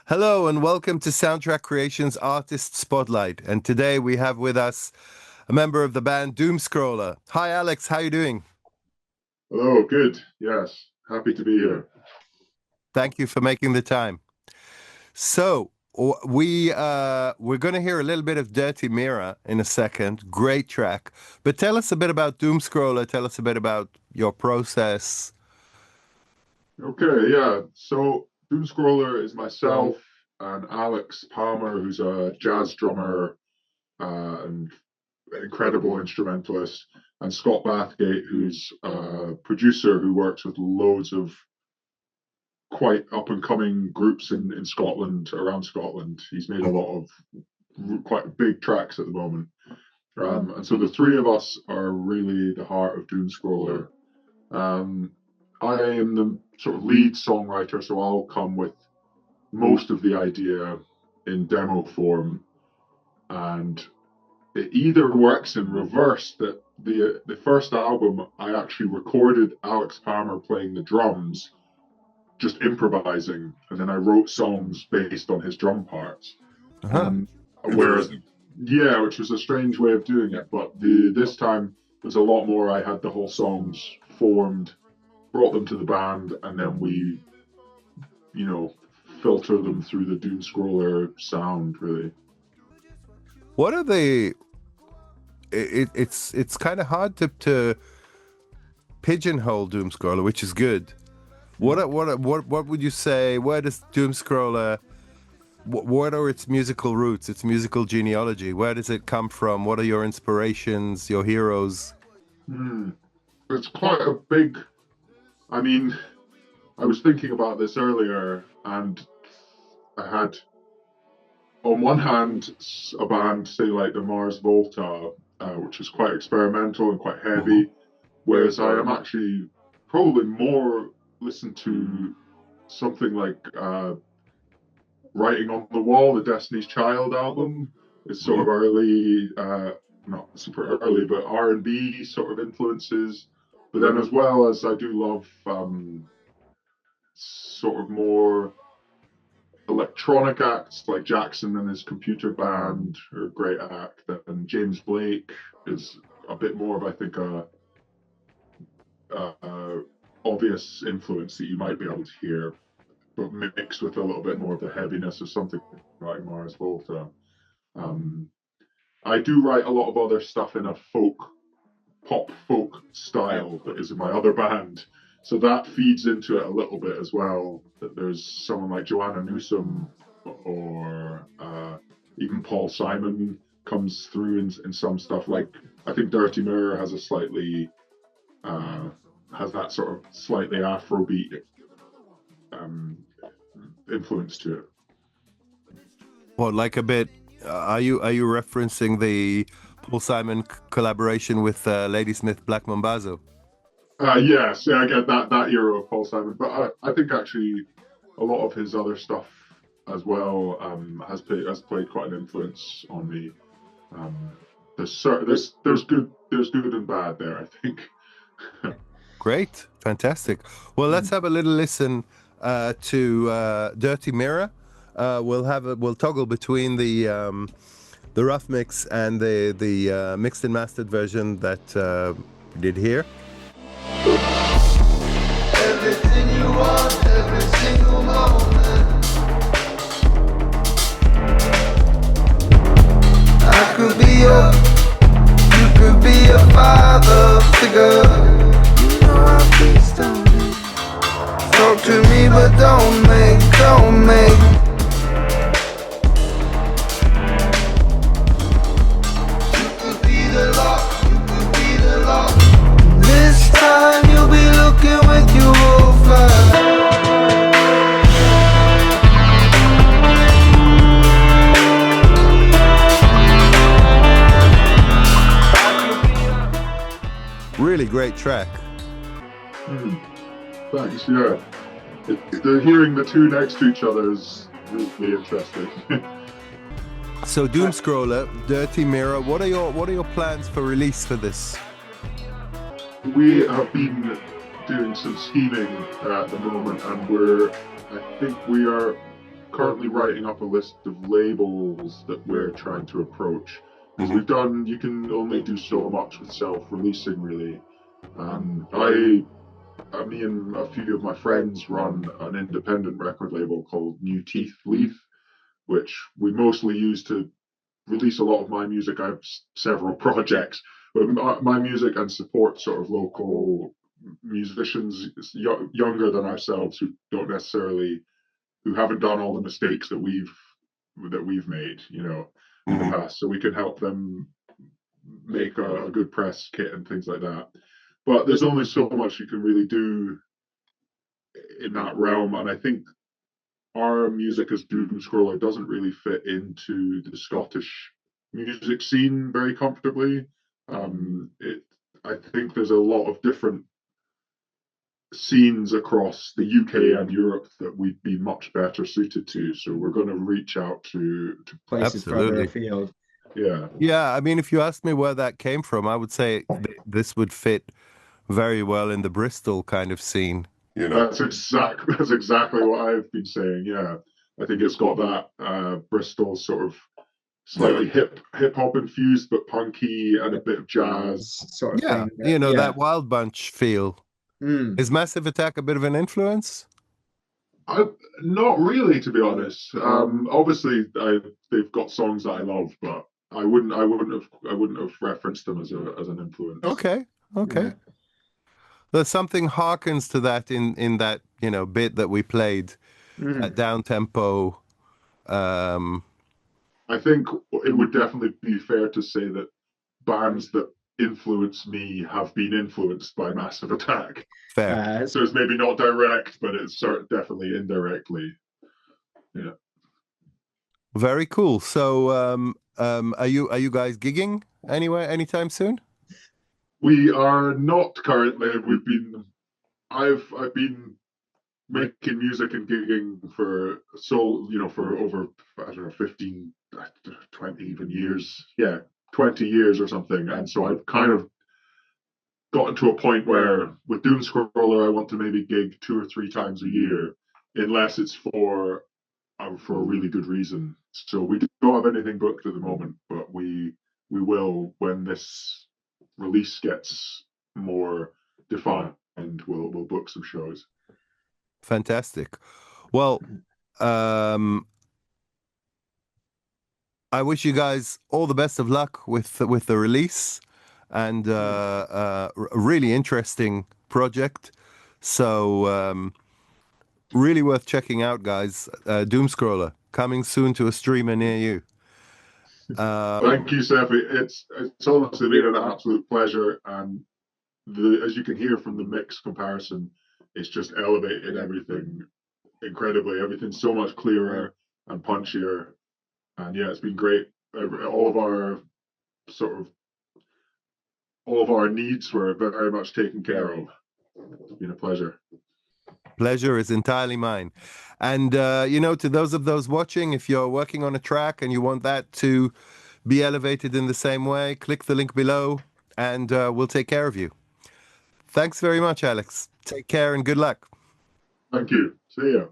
Hello and welcome to Soundtrack Creations Artist Spotlight. And today we have with us a member of the band Doomscroller. Hi Alex, how you doing? Hello, good. Yes, happy to be here. Thank you for making the time. So we're going to hear a little bit of Dirty Mirror in a second. Great track. But tell us a bit about Doomscroller. Tell us a bit about your process. Okay, yeah. So Doomscroller is myself and Alex Palmer, who's a jazz drummer and an incredible instrumentalist, and Scott Bathgate, who's a producer who works with loads of quite up and coming groups in Scotland, around Scotland. He's made a lot of quite big tracks at the moment. And so the three of us are really the heart of Doomscroller. Um, I am the sort of lead songwriter, so I'll come with most of the idea in demo form, and it either works in reverse that the first album I actually recorded Alex Palmer playing the drums, just improvising, and then I wrote songs based on his drum parts. Uh-huh. Um, Whereas, yeah, which was a strange way of doing it, but this time was a lot more. I had the whole songs formed, brought them to the band, and then we, you know, filter them through the Doom Scroller sound, really. What are the it's kind of hard to pigeonhole Doomscroller, which is good. What would you say? Where does Doomscroller? What are its musical roots? Its musical genealogy? Where does it come from? What are your inspirations? Your heroes? Hmm. It's quite a big. I mean, I was thinking about this earlier, and I had, on one hand, a band, say like the Mars Volta, which is quite experimental and quite heavy, whereas I am actually probably more listen to something like Writing on the Wall, the Destiny's Child album. It's sort of early, not super early, but R&B sort of influences. But then as well as I do love sort of more electronic acts like Jackson and his computer band are a great act. And James Blake is a bit more of, I think, a obvious influence that you might be able to hear, but mixed with a little bit more of the heaviness of something like Mars Volta. Um, I do write a lot of other stuff in a pop folk style that is in my other band. So that feeds into it a little bit as well. That there's someone like Joanna Newsom or even Paul Simon comes through in some stuff. Like I think Dirty Mirror has a slightly uh, has that sort of slightly Afrobeat um, influence to it. What, like a bit? Are you referencing the Paul Simon collaboration with Ladysmith Black Mambazo? Yes, yeah, I get that era of Paul Simon, but I think actually a lot of his other stuff as well has played quite an influence on me. Um, there's good and bad there, I think. Great, fantastic. Well, let's have a little listen to "Dirty Mirror." We'll toggle between the rough mix and the mixed and mastered version that we did here. Everything you want, every single moment. I could be you could be a father figure. You know I'll be stoned. Talk to me, but don't make. You could be the lock, you could be the lock. This time you'll be looking with your wolf eye. Really great track. Thanks. Yeah, they're hearing the two next to each other is really interesting. So Doomscroller, Dirty Mirror. What are your plans for release for this? We have been doing some scheming at the moment, and I think we are currently writing up a list of labels that we're trying to approach. Because you can only do so much with self-releasing, really. Me and a few of my friends run an independent record label called New Teeth Leaf, which we mostly use to release a lot of my music. I have several projects, but my music and support sort of local musicians younger than ourselves who haven't done all the mistakes that we've made, in the past, so we can help them make a good press kit and things like that. But there's only so much you can really do in that realm, and I think our music as Doom Scroller doesn't really fit into the Scottish music scene very comfortably. I think there's a lot of different scenes across the UK and Europe that we'd be much better suited to. So we're going to reach out to places further afield. Yeah. I mean, if you asked me where that came from, I would say this would fit very well in the Bristol kind of scene. That's exactly what I've been saying. Yeah, I think it's got that Bristol sort of slightly hip hop infused, but punky and a bit of jazz sort of thing. That Wild Bunch feel. Is Massive Attack a bit of an influence? Not really, to be honest. Obviously, they've got songs that I love, but I wouldn't have referenced them as an influence. Okay. Yeah. There's something harkens to that in that bit that we played at down tempo. I think it would definitely be fair to say that bands that influence me have been influenced by Massive Attack. Fair. So it's maybe not direct, but it's definitely indirectly. Yeah. Very cool. So, are you guys gigging anywhere anytime soon? We are not currently. I've been making music and gigging for over, I don't know, 15, 20 even years. Yeah, 20 years or something. And so I've kind of gotten to a point where with Doom Scroller I want to maybe gig 2 or 3 times a year, unless it's for a really good reason. So we don't have anything booked at the moment, but we will when this release gets more defined, and we'll book some shows. Fantastic. Well, I wish you guys all the best of luck with the release, and a really interesting project. So really worth checking out, guys. Doom Scroller coming soon to a streamer near you. Thank you, Seppi. It's honestly been an absolute pleasure, and as you can hear from the mix comparison, it's just elevated everything incredibly. Everything's so much clearer and punchier, and yeah, it's been great. All of our needs were very much taken care of. It's been a pleasure. Pleasure is entirely mine. And to those watching, if you're working on a track and you want that to be elevated in the same way, click the link below and we'll take care of you. Thanks very much, Alex. Take care and good luck. Thank you. See ya.